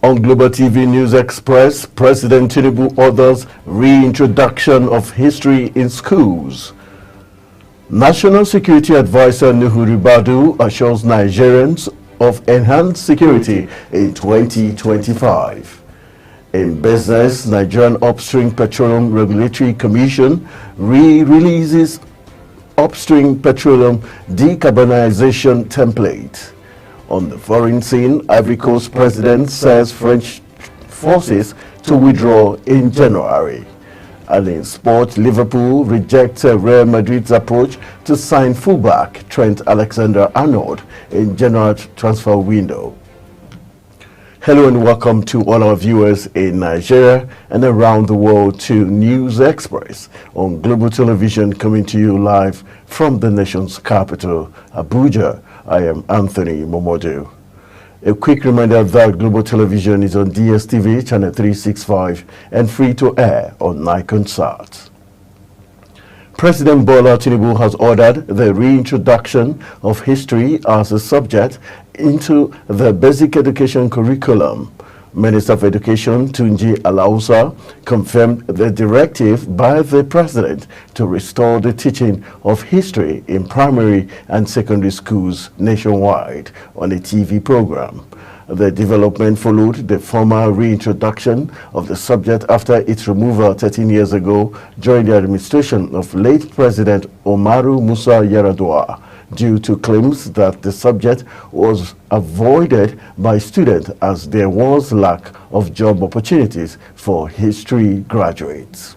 On Global TV News Express, President Tinubu orders reintroduction of history in schools. National Security Advisor Nuhu Ribadu assures Nigerians of enhanced security in 2025. In business, Nigerian Upstream Petroleum Regulatory Commission releases upstream petroleum decarbonization template. On the foreign scene, Ivory Coast president says French forces to withdraw in January. And in sport, Liverpool rejects Real Madrid's approach to sign fullback Trent Alexander-Arnold in January transfer window. Hello and welcome to all our viewers in Nigeria and around the world to News Express on Global Television, coming to you live from the nation's capital, Abuja. I am Anthony Momodu. A quick reminder that Global Television is on DSTV channel 365 and free to air on Nikonsat. President Bola Tinubu has ordered the reintroduction of history as a subject into the basic education curriculum. Minister of Education Tunji Alausa confirmed the directive by the president to restore the teaching of history in primary and secondary schools nationwide on a TV program. The development followed the formal reintroduction of the subject after its removal 13 years ago during the administration of late President Umaru Musa Yar'Adua, due to claims that the subject was avoided by students as there was lack of job opportunities for history graduates.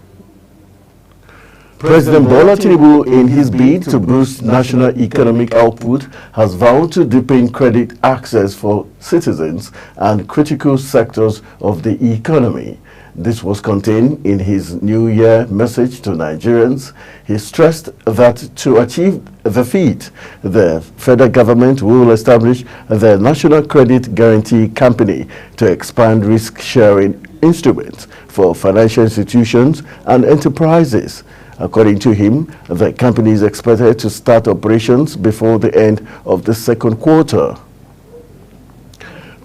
President Bola Tinubu, in his bid to boost national economic output, has vowed to deepen credit access for citizens and critical sectors of the economy. This was contained in his New Year message to Nigerians. He stressed that to achieve the feat, the federal government will establish the National Credit Guarantee Company to expand risk-sharing instruments for financial institutions and enterprises. According to him, the company is expected to start operations before the end of the second quarter.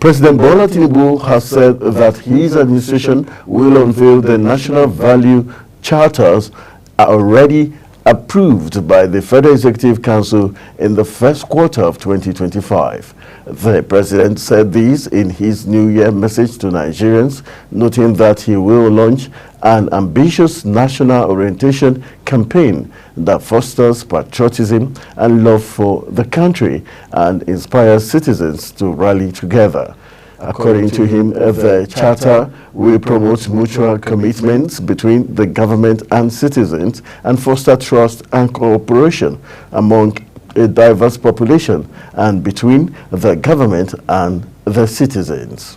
President Bola Tinubu has said that his administration will unveil the national value charters already approved by the Federal Executive Council in the first quarter of 2025. The president said this in his New Year message to Nigerians, noting that he will launch an ambitious national orientation campaign that fosters patriotism and love for the country and inspires citizens to rally together. According to him, the charter will promote mutual commitments between the government and citizens and foster trust and cooperation among a diverse population and between the government and the citizens.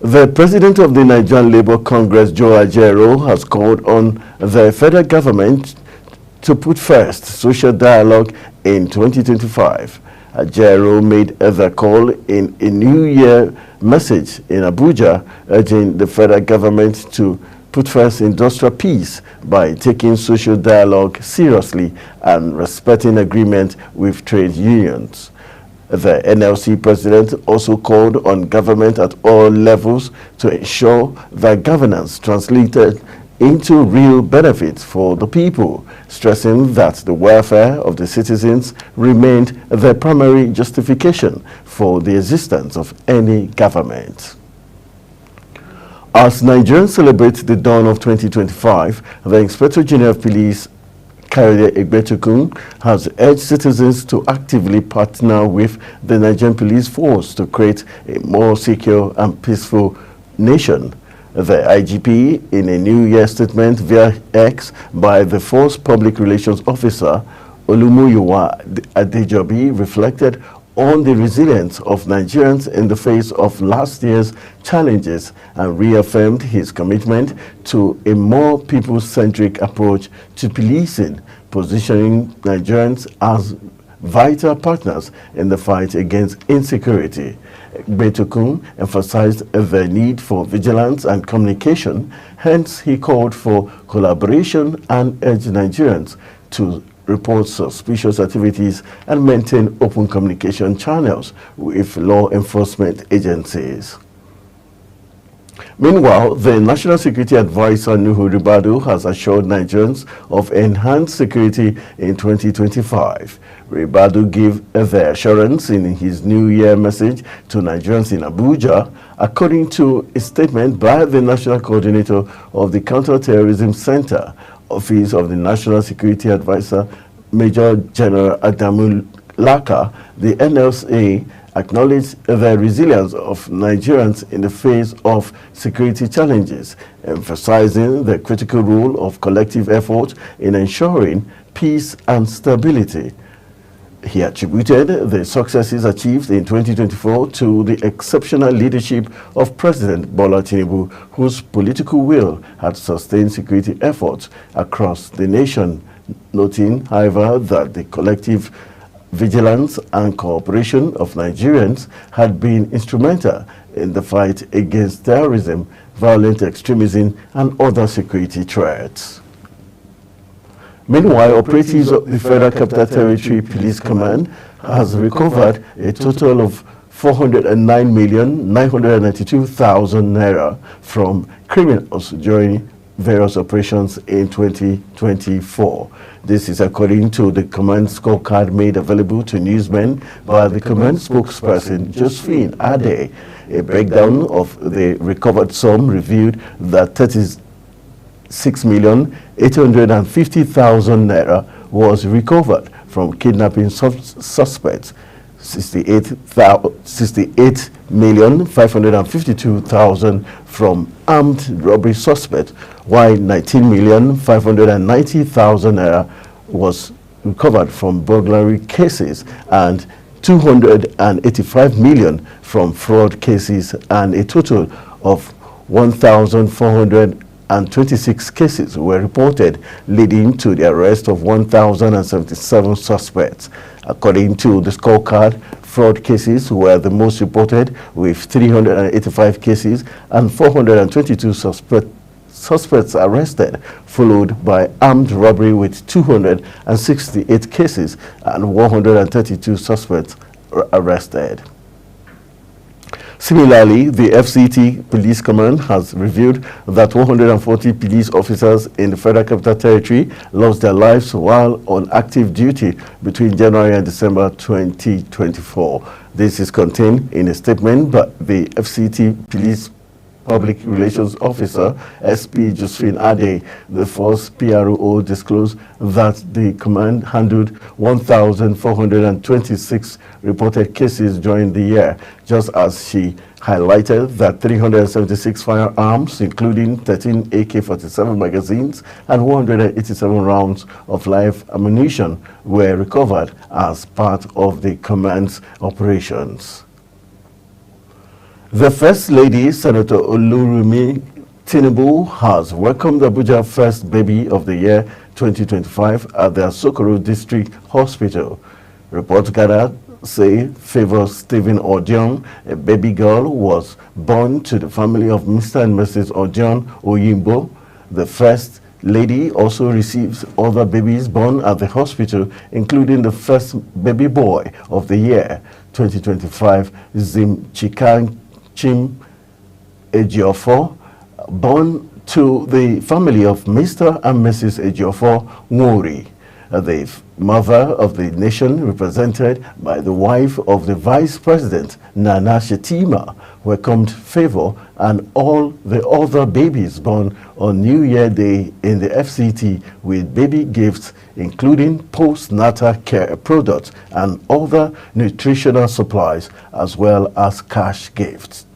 The president of the Nigerian Labour Congress, Joe Ajaero, has called on the federal government to put first social dialogue in 2025. Ajaero made the call in a New Year message in Abuja, urging the federal government to put first industrial peace by taking social dialogue seriously and respecting agreement with trade unions. The NLC president also called on government at all levels to ensure that governance translated into real benefits for the people, stressing that the welfare of the citizens remained the primary justification for the existence of any government. As Nigerians celebrate the dawn of 2025, the Inspector General of Police, Kayode Egbetokun, has urged citizens to actively partner with the Nigerian Police Force to create a more secure and peaceful nation. The IGP, in a New Year statement via X by the Force Public Relations Officer, Olumuyiwa Adejobi, reflected on the resilience of Nigerians in the face of last year's challenges and reaffirmed his commitment to a more people-centric approach to policing, positioning Nigerians as vital partners in the fight against insecurity. Betokun emphasized the need for vigilance and communication, hence he called for collaboration and urged Nigerians to report suspicious activities and maintain open communication channels with law enforcement agencies. Meanwhile, the National Security Advisor Nuhu Ribadu has assured Nigerians of enhanced security in 2025. Ribadu gave the assurance in his New Year message to Nigerians in Abuja, according to a statement by the National Coordinator of the Counter-Terrorism Center, Office of the National Security Advisor, Major General Adamu Laka. The NLCA acknowledged the resilience of Nigerians in the face of security challenges, emphasizing the critical role of collective effort in ensuring peace and stability. He attributed the successes achieved in 2024 to the exceptional leadership of President Bola Tinubu, whose political will had sustained security efforts across the nation, noting, however, that the collective vigilance and cooperation of Nigerians had been instrumental in the fight against terrorism, violent extremism, and other security threats. Meanwhile, operatives of the Federal Capital Territory Police Command has recovered a total of 409,992,000 naira from criminals during various operations in 2024. This is according to the command scorecard made available to newsmen by the command spokesperson Josephine Ade. A breakdown of the recovered sum revealed that 36,850,000 naira was recovered from kidnapping suspects, 68,552,000 from armed robbery suspects, while 19,590,000 naira was recovered from burglary cases and 285 million from fraud cases, and a total of 1,426 cases were reported, leading to the arrest of 1,077 suspects. According to the scorecard, fraud cases were the most reported, with 385 cases and 422 suspects arrested, followed by armed robbery with 268 cases and 132 suspects arrested. Similarly, the FCT Police Command has revealed that 140 police officers in the Federal Capital Territory lost their lives while on active duty between January and December 2024. This is contained in a statement by the FCT Police Public Relations Officer, SP Josephine Ade. The force PRO disclosed that the command handled 1,426 reported cases during the year, just as she highlighted that 376 firearms, including 13 AK-47 magazines and 187 rounds of live ammunition, were recovered as part of the command's operations. The First Lady, Senator Olurunmi Tinubu, has welcomed Abuja First Baby of the Year 2025 at the Asokoro District Hospital. Reports gathered say Favor Stephen Odion, a baby girl, was born to the family of Mr. and Mrs. Odion Oyimbo. The First Lady also receives other babies born at the hospital, including the first baby boy of the year 2025, Zim Chikang Chim Ejiofor, born to the family of Mr. and Mrs. Ejiofor Nwori. The mother of the nation, represented by the wife of the Vice President, Nana Shetima, welcomed Favor and all the other babies born on New Year Day in the FCT with baby gifts, including postnatal care products and other nutritional supplies, as well as cash gifts.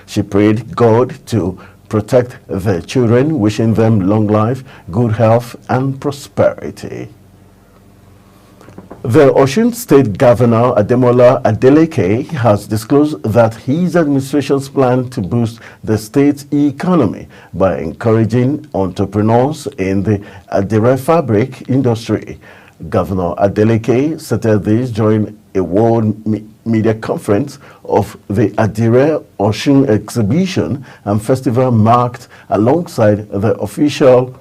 She prayed God to protect the children, wishing them long life, good health, and prosperity. The Osun State Governor Ademola Adeleke has disclosed that his administration's plan to boost the state's economy by encouraging entrepreneurs in the Adire fabric industry. Governor Adeleke stated this during a world media conference of the Adire Osun exhibition and festival, marked alongside the official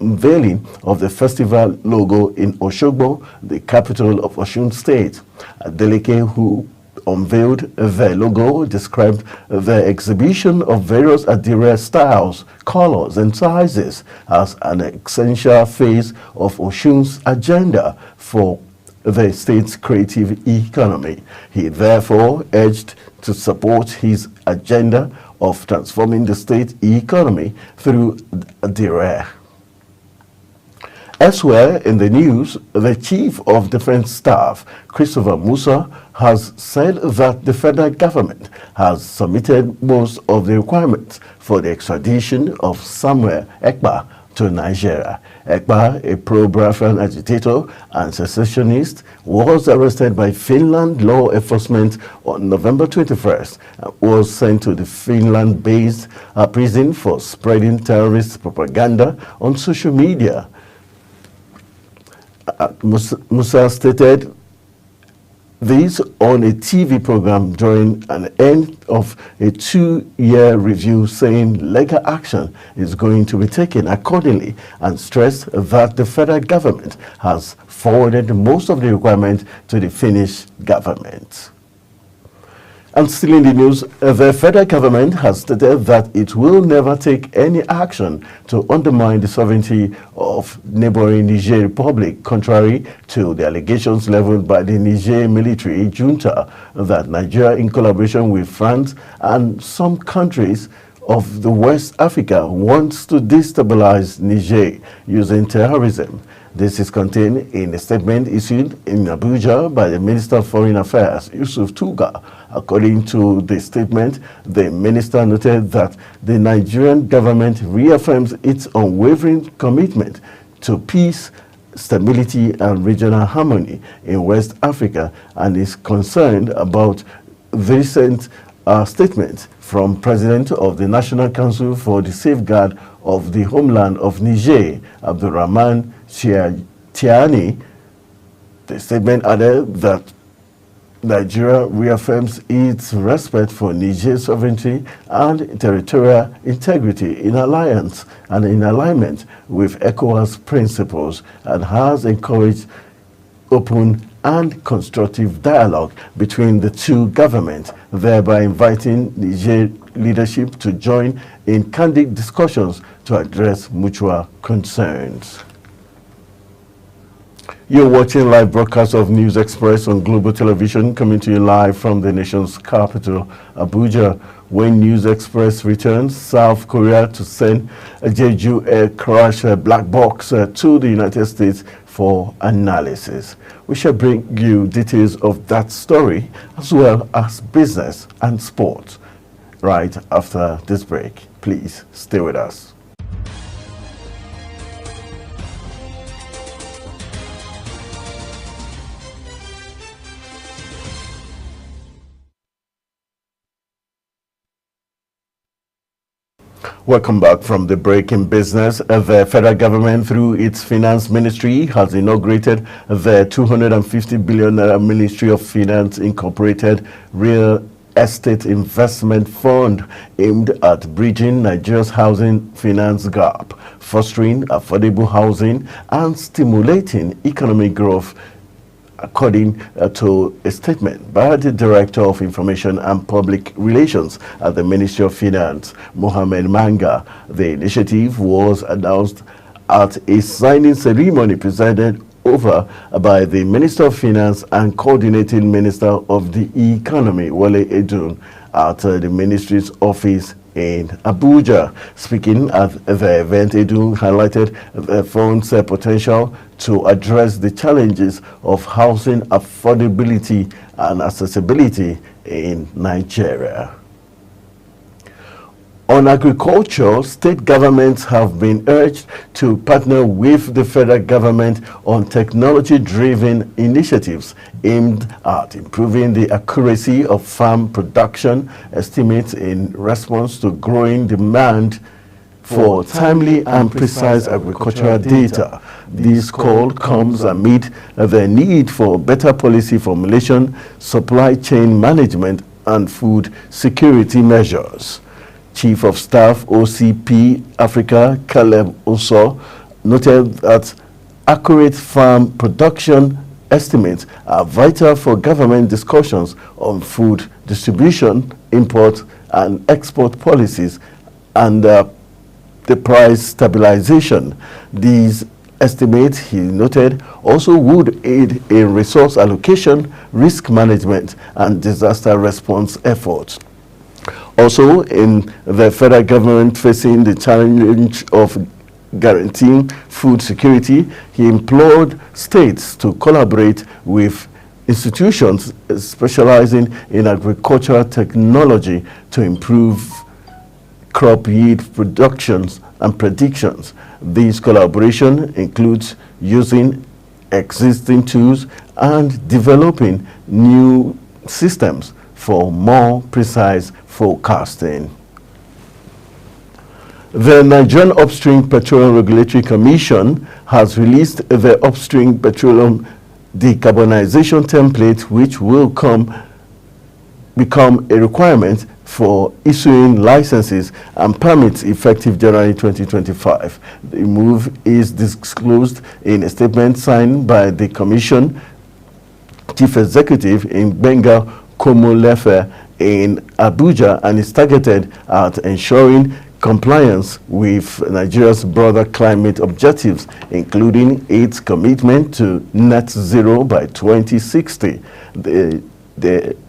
unveiling of the festival logo in Osogbo, the capital of Osun State. Adeleke, who unveiled the logo, described the exhibition of various Adire styles, colors, and sizes as an essential phase of Osun's agenda for the state's creative economy. He therefore urged to support his agenda of transforming the state economy through Adire. Elsewhere in the news, the Chief of Defense Staff, Christopher Musa, has said that the federal government has submitted most of the requirements for the extradition of Samuel Ekpa to Nigeria. Ekpa, a pro-Biafran agitator and secessionist, was arrested by Finland law enforcement on November 21st and was sent to the Finland-based prison for spreading terrorist propaganda on social media. Musa stated this on a TV program during an end of a 2-year review, saying legal action is going to be taken accordingly, and stressed that the federal government has forwarded most of the requirements to the Finnish government. And still in the news, the federal government has stated that it will never take any action to undermine the sovereignty of neighboring Niger Republic, contrary to the allegations leveled by the Niger military junta that Nigeria, in collaboration with France and some countries of the West Africa, wants to destabilize Niger using terrorism. This is contained in a statement issued in Abuja by the Minister of Foreign Affairs, Yusuf Tuga. According to the statement, the minister noted that the Nigerian government reaffirms its unwavering commitment to peace, stability, and regional harmony in West Africa, and is concerned about the recent statement from President of the National Council for the Safeguard of the Homeland of Niger, Abdurrahman Tiani. The statement added that Nigeria reaffirms its respect for Niger's sovereignty and territorial integrity in alliance and in alignment with ECOWAS principles, and has encouraged open and constructive dialogue between the two governments, thereby inviting Niger leadership to join in candid discussions to address mutual concerns. You're watching live broadcast of News Express on Global Television, coming to you live from the nation's capital, Abuja. When News Express returns, South Korea to send a Jeju air crash black box to the United States for analysis. We shall bring you details of that story, as well as business and sports, right after this break. Please stay with us. Welcome back from the break in business. The federal government, through its finance ministry, has inaugurated the 250 billion Ministry of Finance Incorporated Real Estate Investment Fund, aimed at bridging Nigeria's housing finance gap, fostering affordable housing, and stimulating economic growth, according to a statement by the Director of Information and Public Relations at the Ministry of Finance, Mohammed Manga. The initiative was announced at a signing ceremony presided over by the Minister of Finance and Coordinating Minister of the Economy, Wale Edun, at the Ministry's office in Abuja. Speaking at the event, Edu highlighted the fund's potential to address the challenges of housing affordability and accessibility in Nigeria. On agriculture, state governments have been urged to partner with the federal government on technology-driven initiatives aimed at improving the accuracy of farm production estimates in response to growing demand for timely and precise agricultural data. This call comes amid the need for better policy formulation, supply chain management, and food security measures. Chief of Staff, OCP Africa, Caleb Oso, noted that accurate farm production estimates are vital for government discussions on food distribution, import and export policies, and the price stabilization. These estimates, he noted, also would aid in resource allocation, risk management, and disaster response efforts. Also, in the federal government facing the challenge of guaranteeing food security, he implored states to collaborate with institutions specializing in agricultural technology to improve crop yield productions and predictions. This collaboration includes using existing tools and developing new systems for more precise forecasting. The Nigerian Upstream Petroleum Regulatory Commission has released the Upstream Petroleum Decarbonization Template, which will become a requirement for issuing licenses and permits effective January 2025. The move is disclosed in a statement signed by the Commission Chief Executive in Benga Komolefe in Abuja, and is targeted at ensuring compliance with Nigeria's broader climate objectives, including its commitment to net zero by 2060. The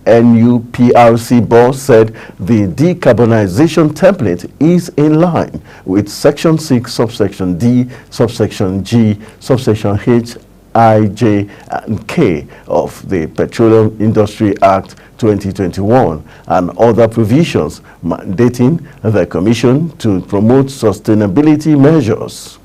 NUPRC boss said the decarbonization template is in line with Section 6, subsection D, subsection G, subsection H, I, J, and K of the Petroleum Industry Act 2021 and other provisions mandating the Commission to promote sustainability measures.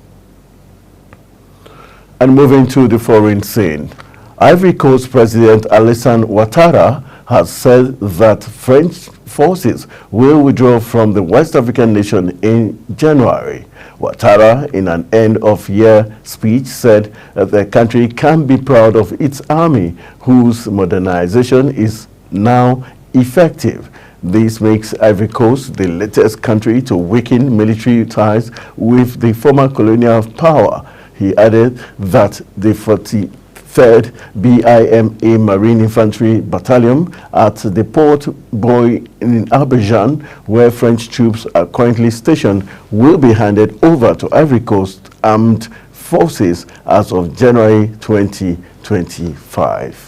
And moving to the foreign scene, Ivory Coast President Alassane Ouattara has said that French forces will withdraw from the West African nation in January. Ouattara, in an end-of-year speech, said that the country can be proud of its army, whose modernization is now effective. This makes Ivory Coast the latest country to weaken military ties with the former colonial power. He added that the 43rd BIMA Marine Infantry Battalion at the Port Boy in Abidjan, where French troops are currently stationed, will be handed over to Ivory Coast Armed Forces as of January 2025.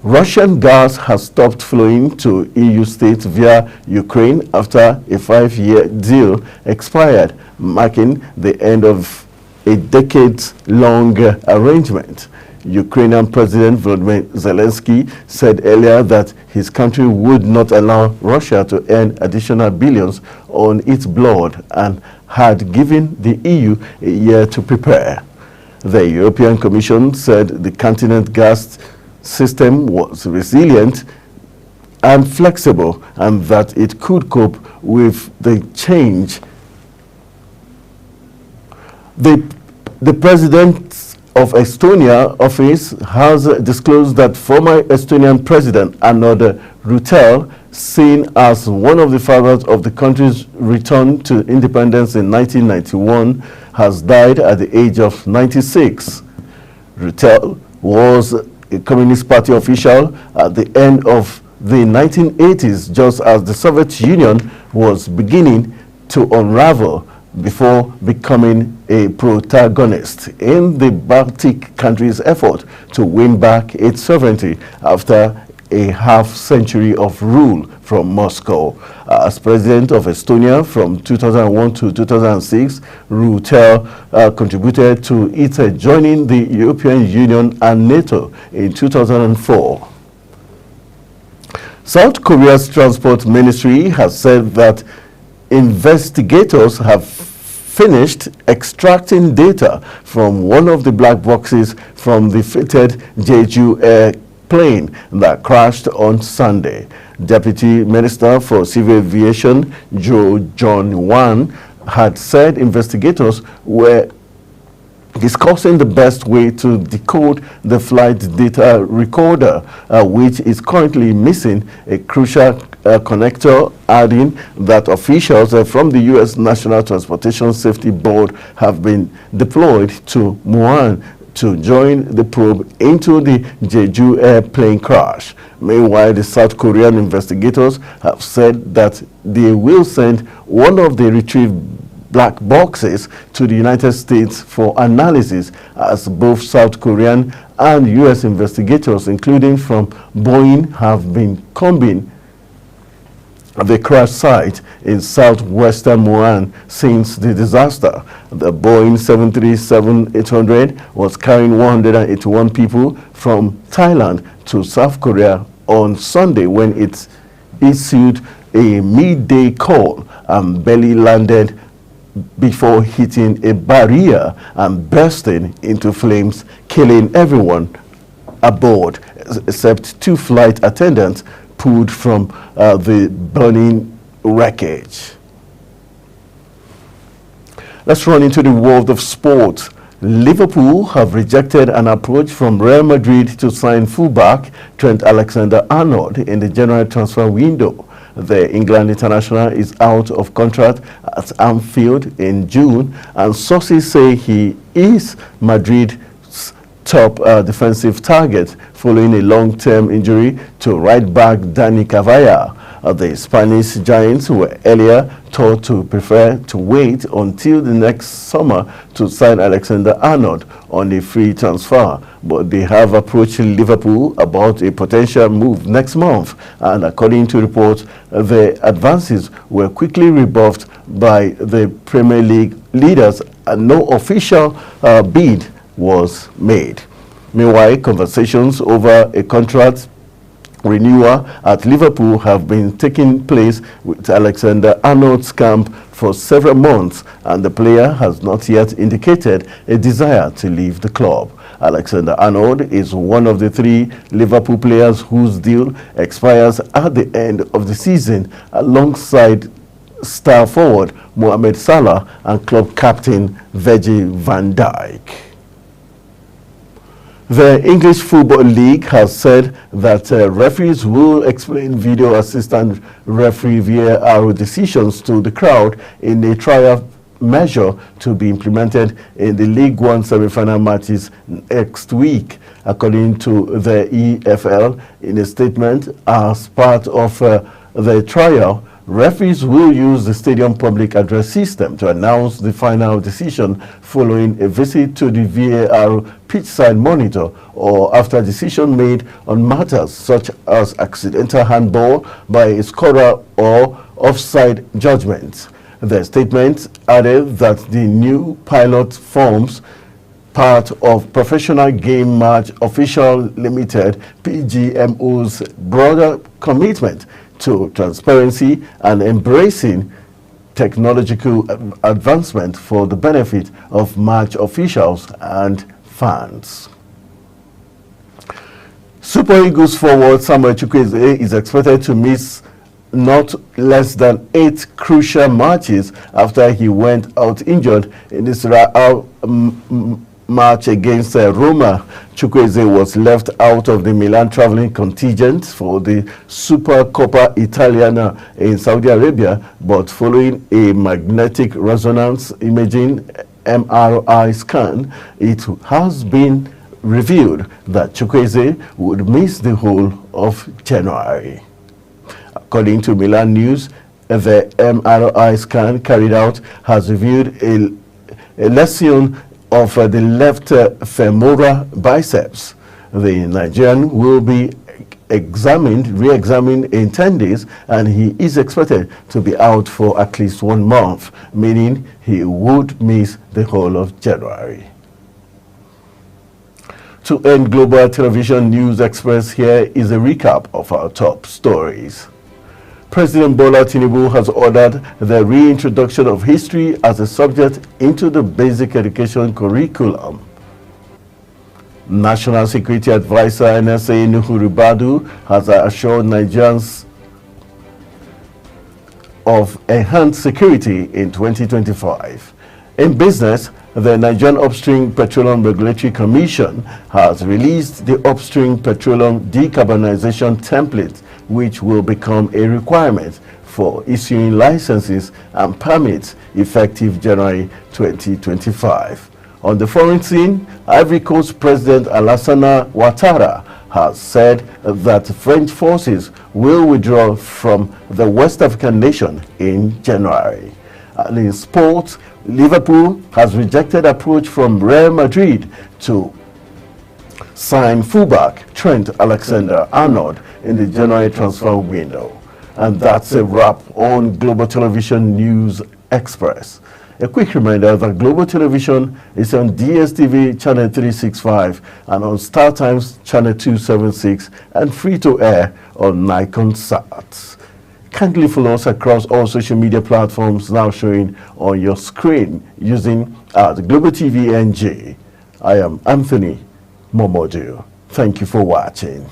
Russian gas has stopped flowing to EU states via Ukraine after a 5-year deal expired, marking the end of a decades-long arrangement. Ukrainian President Volodymyr Zelensky said earlier that his country would not allow Russia to earn additional billions on its blood and had given the EU a year to prepare. The European Commission said the continent's gas system was resilient and flexible and that it could cope with the change. The President of Estonia office has disclosed that former Estonian President Arnold Rüütel, seen as one of the fathers of the country's return to independence in 1991, has died at the age of 96. Rüütel was a Communist Party official at the end of the 1980s, just as the Soviet Union was beginning to unravel, before becoming a protagonist in the Baltic countries' effort to win back its sovereignty after a half-century of rule from Moscow. As president of Estonia from 2001 to 2006, Rüütel contributed to its joining the European Union and NATO in 2004. South Korea's transport ministry has said that investigators have finished extracting data from one of the black boxes from the fated Jeju airplane that crashed on Sunday. Deputy Minister for Civil Aviation Jo Jong-wan had said investigators were discussing the best way to decode the flight data recorder, which is currently missing a crucial connector, adding that officials from the U.S. National Transportation Safety Board have been deployed to Muan to join the probe into the Jeju airplane crash. Meanwhile, the South Korean investigators have said that they will send one of the retrieved black boxes to the United States for analysis, as both South Korean and U.S. investigators, including from Boeing, have been combing the crash site in southwestern Muan since the disaster. The Boeing 737-800 was carrying 181 people from Thailand to South Korea on Sunday when it issued a midday call and barely landed before hitting a barrier and bursting into flames, killing everyone aboard except 2 flight attendants pulled from the burning wreckage. Let's run into the world of sport. Liverpool have rejected an approach from Real Madrid to sign fullback Trent Alexander-Arnold in the January transfer window. The England international is out of contract at Anfield in June, and sources say he is Madrid's top defensive target following a long-term injury to right back Dani Cavaya. The Spanish Giants were earlier thought to prefer to wait until the next summer to sign Alexander-Arnold on a free transfer, but they have approached Liverpool about a potential move next month, and according to reports, the advances were quickly rebuffed by the Premier League leaders and no official bid was made. Meanwhile, conversations over a contract renewal at Liverpool have been taking place with Alexander-Arnold's camp for several months, and the player has not yet indicated a desire to leave the club. Alexander-Arnold is one of the 3 Liverpool players whose deal expires at the end of the season, alongside star forward Mohamed Salah and club captain Virgil van Dijk. The English Football League has said that referees will explain video assistant referee VAR decisions to the crowd in a trial measure to be implemented in the League One semi-final matches next week, according to the EFL. In a statement, as part of the trial, referees will use the stadium public address system to announce the final decision following a visit to the VAR pitchside monitor or after a decision made on matters such as accidental handball by a scorer or offside judgments. The statement added that the new pilot forms part of Professional Game Match Official Limited PGMO's broader commitment to transparency and embracing technological advancement for the benefit of match officials and fans. Super Eagles forward Samuel Chukwueze is expected to miss not less than 8 crucial matches after he went out injured in this match against Roma. Chukwueze was left out of the Milan traveling contingent for the Supercoppa Italiana in Saudi Arabia, but following a magnetic resonance imaging MRI scan, it has been revealed that Chukwueze would miss the whole of January. According to Milan News, the MRI scan carried out has revealed a lesion of the left femoral biceps. The Nigerian will be re-examined in 10 days, and he is expected to be out for at least 1 month, meaning he would miss the whole of January. To end Global Television News Express, here is a recap of our top stories. President Bola Tinubu has ordered the reintroduction of history as a subject into the basic education curriculum. National Security Advisor NSA Nuhu Ribadu has assured Nigerians of enhanced security in 2025. In business, the Nigerian Upstream Petroleum Regulatory Commission has released the Upstream Petroleum Decarbonization Template, which will become a requirement for issuing licenses and permits effective January 2025. On the foreign scene, Ivory Coast President Alassane Ouattara has said that French forces will withdraw from the West African nation in January. And in sports, Liverpool has rejected approach from Real Madrid to sign fullback Trent Alexander-Arnold in the January transfer window. And that's a wrap on Global Television News Express. A quick reminder that Global Television is on DSTV channel 365 and on StarTimes channel 276 and free to air on Nikon Sat. Kindly follow us across all social media platforms now showing on your screen using Global TV NG. I am Anthony Momodu. Thank you for watching.